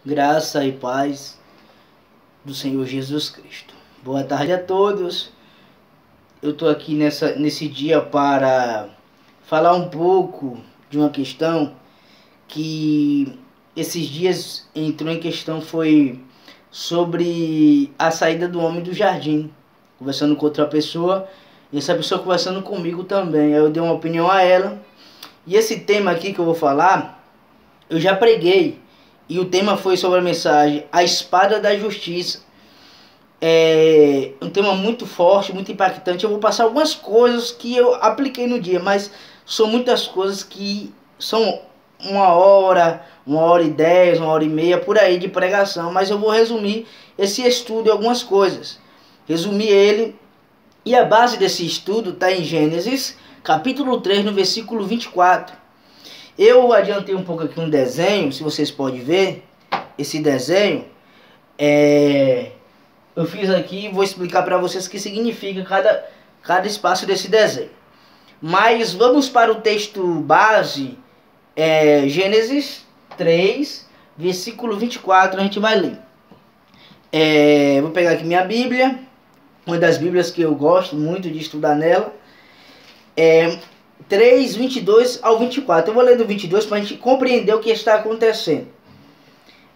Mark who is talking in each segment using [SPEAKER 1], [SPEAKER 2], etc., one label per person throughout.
[SPEAKER 1] Graça e paz do Senhor Jesus Cristo. Boa tarde a todos. Eu estou aqui nesse dia para falar um pouco de uma questão que esses dias entrou em questão, foi sobre a saída do homem do jardim. Conversando com outra pessoa, e essa pessoa conversando comigo também. Eu dei uma opinião a ela. E esse tema aqui que eu vou falar, eu já preguei. E o tema foi sobre a mensagem A Espada da Justiça. É um tema muito forte, muito impactante. Eu vou passar algumas coisas que eu apliquei no dia, mas são muitas coisas que são 1 hora, 1h10, 1h30 por aí de pregação. Mas eu vou resumir esse estudo em algumas coisas. Resumir ele. E a base desse estudo está em Gênesis, capítulo 3, no versículo 24. Eu adiantei um pouco aqui um desenho, se vocês podem ver, esse desenho, eu fiz aqui e vou explicar para vocês o que significa cada espaço desse desenho. Mas vamos para o texto base, Gênesis 3, versículo 24, a gente vai ler. Vou pegar aqui minha Bíblia, uma das Bíblias que eu gosto muito de estudar nela. 3, 22 ao 24. Eu vou ler do 22 para a gente compreender o que está acontecendo.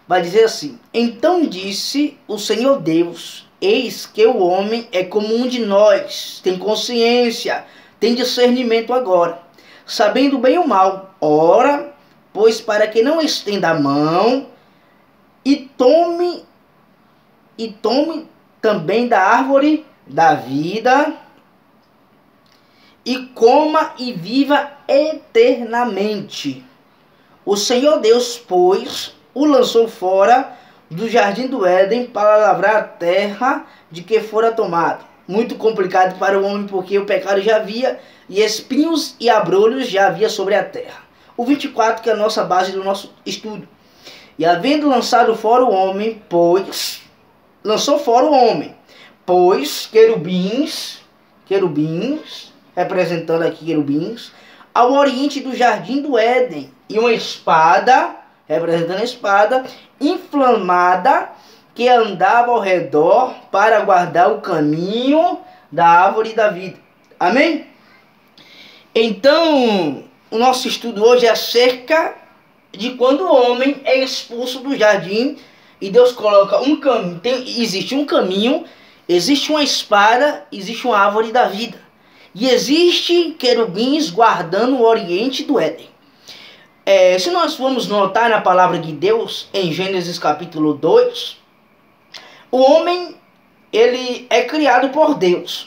[SPEAKER 1] Vai dizer assim: Então disse o Senhor Deus: Eis que o homem é como um de nós, tem consciência, tem discernimento agora, sabendo bem o mal. Ora, pois para que não estenda a mão e tome também da árvore da vida e coma e viva eternamente. O Senhor Deus, pois, o lançou fora do jardim do Éden para lavrar a terra de que fora tomado. Muito complicado para o homem, porque o pecado já havia, e espinhos e abrolhos já havia sobre a terra. O 24, que é a nossa base do nosso estudo. E havendo lançado fora o homem, lançou fora o homem, pois querubins, representando aqui querubins, ao oriente do jardim do Éden, e uma espada, representando a espada, inflamada, que andava ao redor para guardar o caminho da árvore da vida. Amém? Então, o nosso estudo hoje é acerca de quando o homem é expulso do jardim e Deus coloca um caminho. Existe um caminho, existe uma espada, existe uma árvore da vida. E existe querubins guardando o oriente do Éden. Se nós formos notar na palavra de Deus, em Gênesis capítulo 2, o homem, ele é criado por Deus.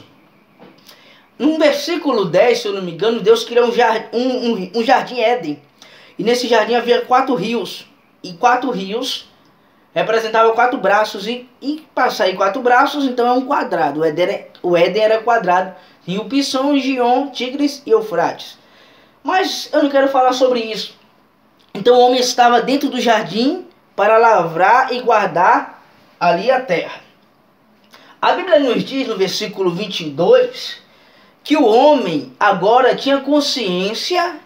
[SPEAKER 1] No versículo 10, se eu não me engano, Deus criou um jardim Éden. E nesse jardim havia 4 rios. E 4 rios representavam 4 braços. E para sair 4 braços, então é um quadrado. O Éden era quadrado. Rio Pison, Gion, Tigres e Eufrates. Mas eu não quero falar sobre isso. Então o homem estava dentro do jardim para lavrar e guardar ali a terra. A Bíblia nos diz no versículo 22 que o homem agora tinha consciência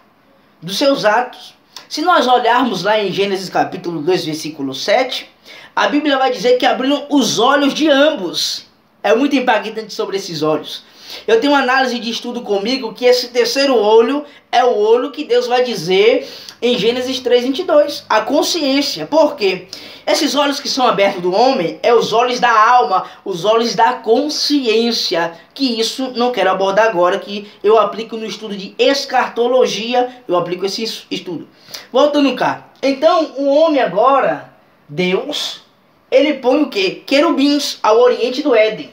[SPEAKER 1] dos seus atos. Se nós olharmos lá em Gênesis capítulo 2, versículo 7, a Bíblia vai dizer que abriram os olhos de ambos. É muito impactante sobre esses olhos. Eu tenho uma análise de estudo comigo que esse terceiro olho é o olho que Deus vai dizer em Gênesis 3:22. A consciência. Por quê? Esses olhos que são abertos do homem é os olhos da alma, os olhos da consciência. Que isso não quero abordar agora, que eu aplico no estudo de escatologia, eu aplico esse estudo. Voltando cá. Então, o homem agora, Deus, ele põe o quê? Querubins ao oriente do Éden.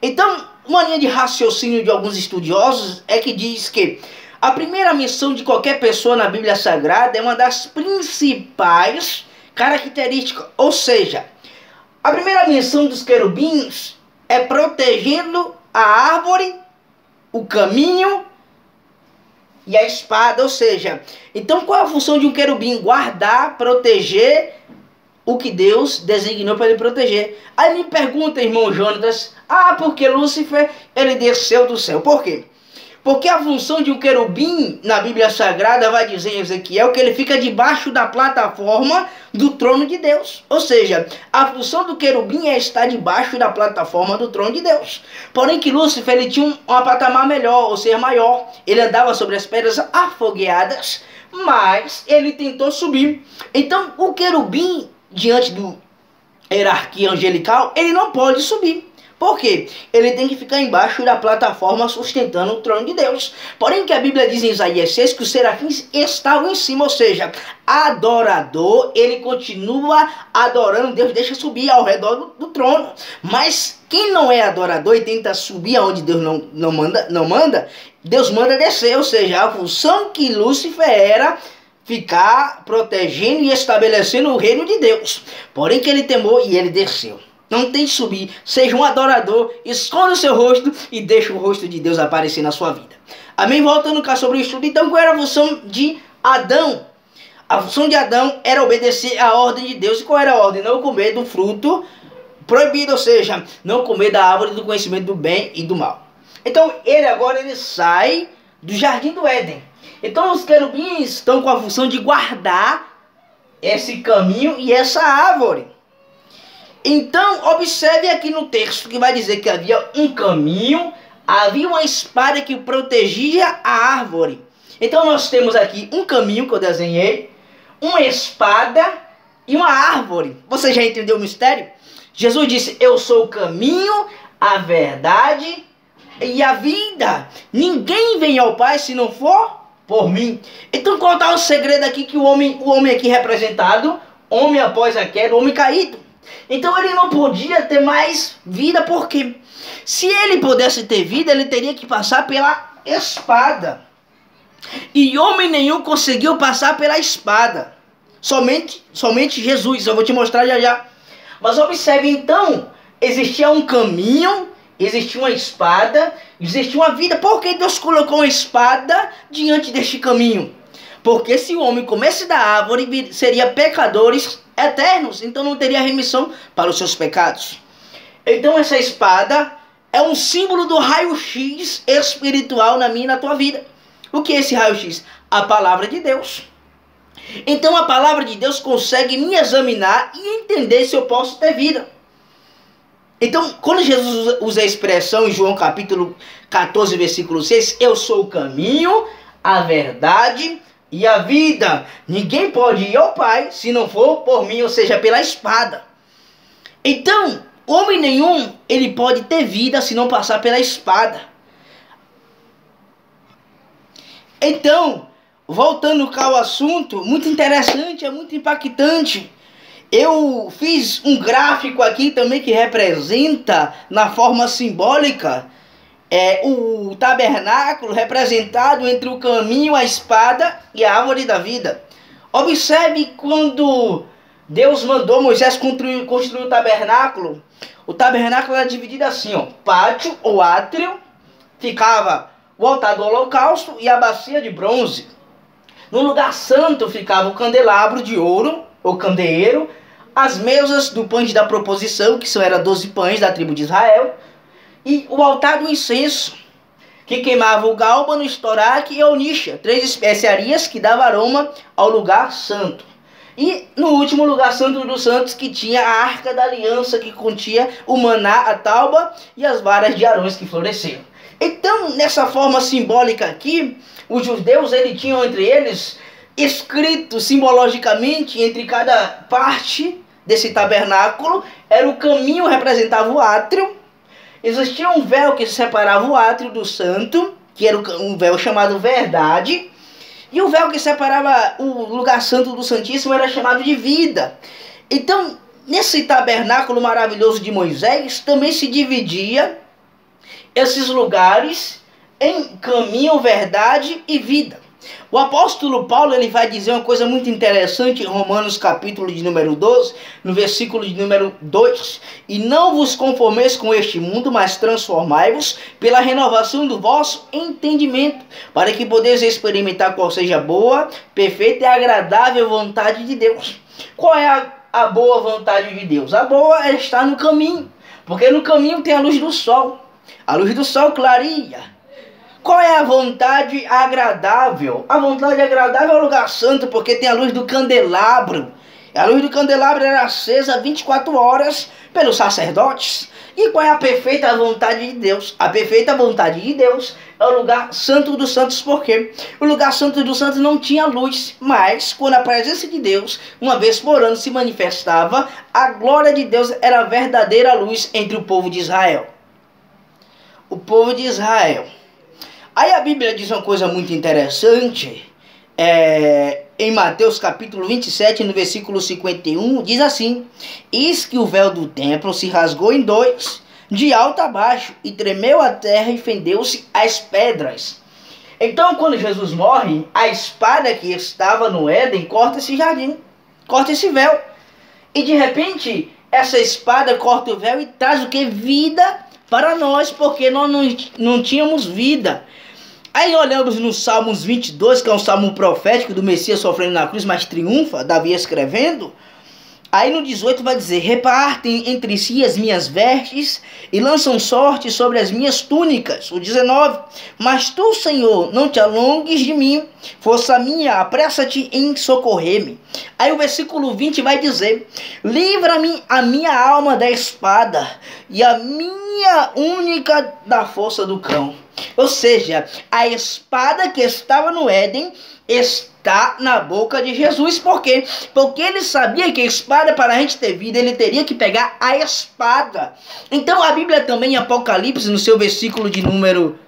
[SPEAKER 1] Então, uma linha de raciocínio de alguns estudiosos é que diz que a primeira missão de qualquer pessoa na Bíblia Sagrada é uma das principais características. Ou seja, a primeira missão dos querubins é protegendo a árvore, o caminho e a espada. Ou seja, então qual é a função de um querubim? Guardar, proteger o que Deus designou para ele proteger. Aí me pergunta, irmão Jonatas, porque Lúcifer, ele desceu do céu. Por quê? Porque a função de um querubim na Bíblia Sagrada vai dizer em Ezequiel que ele fica debaixo da plataforma do trono de Deus. Ou seja, a função do querubim é estar debaixo da plataforma do trono de Deus. Porém que Lúcifer ele tinha um patamar melhor, ou ser maior. Ele andava sobre as pedras afogueadas, mas ele tentou subir. Então o querubim, diante da hierarquia angelical, ele não pode subir. Por quê? Ele tem que ficar embaixo da plataforma sustentando o trono de Deus. Porém que a Bíblia diz em Isaías 6 que os serafins estavam em cima, ou seja, adorador, ele continua adorando Deus, deixa subir ao redor do trono. Mas quem não é adorador e tenta subir aonde Deus não manda, Deus manda descer, ou seja, a função que Lúcifer era ficar protegendo e estabelecendo o reino de Deus. Porém que ele temou e ele desceu. Não tem que subir, seja um adorador, esconda o seu rosto e deixa o rosto de Deus aparecer na sua vida. Amém? Voltando cá sobre o estudo, então qual era a função de Adão? A função de Adão era obedecer à ordem de Deus. E qual era a ordem? Não comer do fruto proibido, ou seja, não comer da árvore do conhecimento do bem e do mal. Então ele sai do jardim do Éden. Então os querubins estão com a função de guardar esse caminho e essa árvore. Então, observe aqui no texto que vai dizer que havia um caminho, havia uma espada que protegia a árvore. Então, nós temos aqui um caminho que eu desenhei, uma espada e uma árvore. Você já entendeu o mistério? Jesus disse, eu sou o caminho, a verdade e a vida. Ninguém vem ao Pai se não for por mim. Então, qual está o segredo aqui que o homem aqui representado, homem após a queda, homem caído. Então ele não podia ter mais vida, porque se ele pudesse ter vida, ele teria que passar pela espada. E homem nenhum conseguiu passar pela espada. Somente Jesus, eu vou te mostrar já já. Mas observe então, existia um caminho, existia uma espada, existia uma vida. Por que Deus colocou uma espada diante deste caminho? Porque se o homem comesse da árvore, seria pecadores eternos, então não teria remissão para os seus pecados. Então essa espada é um símbolo do raio-x espiritual na minha e na tua vida. O que é esse raio-x? A palavra de Deus. Então a palavra de Deus consegue me examinar e entender se eu posso ter vida. Então quando Jesus usa a expressão em João capítulo 14, versículo 6, eu sou o caminho, a verdade e a vida. Ninguém pode ir ao Pai se não for por mim, ou seja, pela espada. Então, homem nenhum, ele pode ter vida se não passar pela espada. Então, voltando cá ao assunto, muito interessante, é muito impactante. Eu fiz um gráfico aqui também que representa, na forma simbólica, o tabernáculo representado entre o caminho, a espada e a árvore da vida. Observe quando Deus mandou Moisés construir o tabernáculo. O tabernáculo era dividido assim, ó, pátio ou átrio, ficava o altar do holocausto e a bacia de bronze. No lugar santo ficava o candelabro de ouro, ou candeeiro, as mesas do pães da proposição, que eram 12 pães da tribo de Israel, e o altar do incenso, que queimava o gálbano, estoraque e onixa, 3 especiarias que davam aroma ao lugar santo. E no último lugar santo dos santos, que tinha a arca da aliança, que continha o maná, a tauba e as varas de Arões que floresceram. Então, nessa forma simbólica aqui, os judeus tinham entre eles escrito simbologicamente entre cada parte desse tabernáculo, era o caminho, representava o átrio. Existia um véu que separava o átrio do santo, que era um véu chamado verdade. E o véu que separava o lugar santo do santíssimo era chamado de vida. Então, nesse tabernáculo maravilhoso de Moisés, também se dividia esses lugares em caminho, verdade e vida. O apóstolo Paulo ele vai dizer uma coisa muito interessante em Romanos capítulo de número 12, no versículo de número 2. E não vos conformeis com este mundo, mas transformai-vos pela renovação do vosso entendimento, para que podeis experimentar qual seja a boa, perfeita e agradável vontade de Deus. Qual é a boa vontade de Deus? A boa é estar no caminho, porque no caminho tem a luz do sol. A luz do sol clareia. Qual é a vontade agradável? A vontade agradável é o lugar santo, porque tem a luz do candelabro. A luz do candelabro era acesa 24 horas pelos sacerdotes. E qual é a perfeita vontade de Deus? A perfeita vontade de Deus é o lugar santo dos santos, porque o lugar santo dos santos não tinha luz, mas quando a presença de Deus, uma vez por ano, se manifestava, a glória de Deus era a verdadeira luz entre o povo de Israel. O povo de Israel. Aí a Bíblia diz uma coisa muito interessante, em Mateus capítulo 27, no versículo 51, diz assim: eis que o véu do templo se rasgou em dois, de alto a baixo, e tremeu a terra e fendeu-se as pedras. Então, quando Jesus morre, a espada que estava no Éden corta esse jardim, corta esse véu. E de repente, essa espada corta o véu e traz o que? Vida para nós, porque nós não tínhamos vida. Aí olhamos no Salmos 22, que é um salmo profético do Messias sofrendo na cruz, mas triunfa, Davi escrevendo. Aí no 18 vai dizer: repartem entre si as minhas vestes e lançam sorte sobre as minhas túnicas. O 19: mas tu, Senhor, não te alongues de mim, força minha, apressa-te em socorrer-me. Aí o versículo 20 vai dizer: livra-me a minha alma da espada e a minha única da força do cão. Ou seja, a espada que estava no Éden está na boca de Jesus. Por quê? Porque ele sabia que a espada, para a gente ter vida, ele teria que pegar a espada. Então a Bíblia também, em Apocalipse, no seu versículo de número...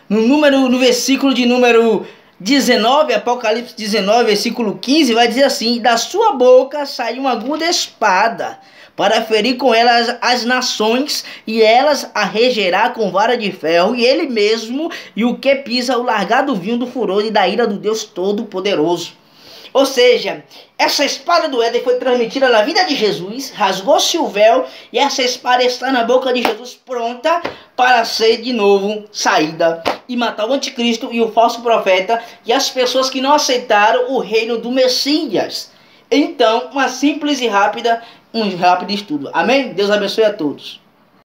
[SPEAKER 1] No versículo de número 19, Apocalipse 19, versículo 15, vai dizer assim: da sua boca saiu uma aguda espada, para ferir com elas as nações, e elas a regerá com vara de ferro, e ele mesmo, e o que pisa, o largar do vinho do furor e da ira do Deus Todo-Poderoso. Ou seja, essa espada do Éden foi transmitida na vida de Jesus, rasgou-se o véu, e essa espada está na boca de Jesus, pronta para ser de novo saída e matar o anticristo e o falso profeta, e as pessoas que não aceitaram o reino do Messias. Então, um rápido estudo. Amém? Deus abençoe a todos.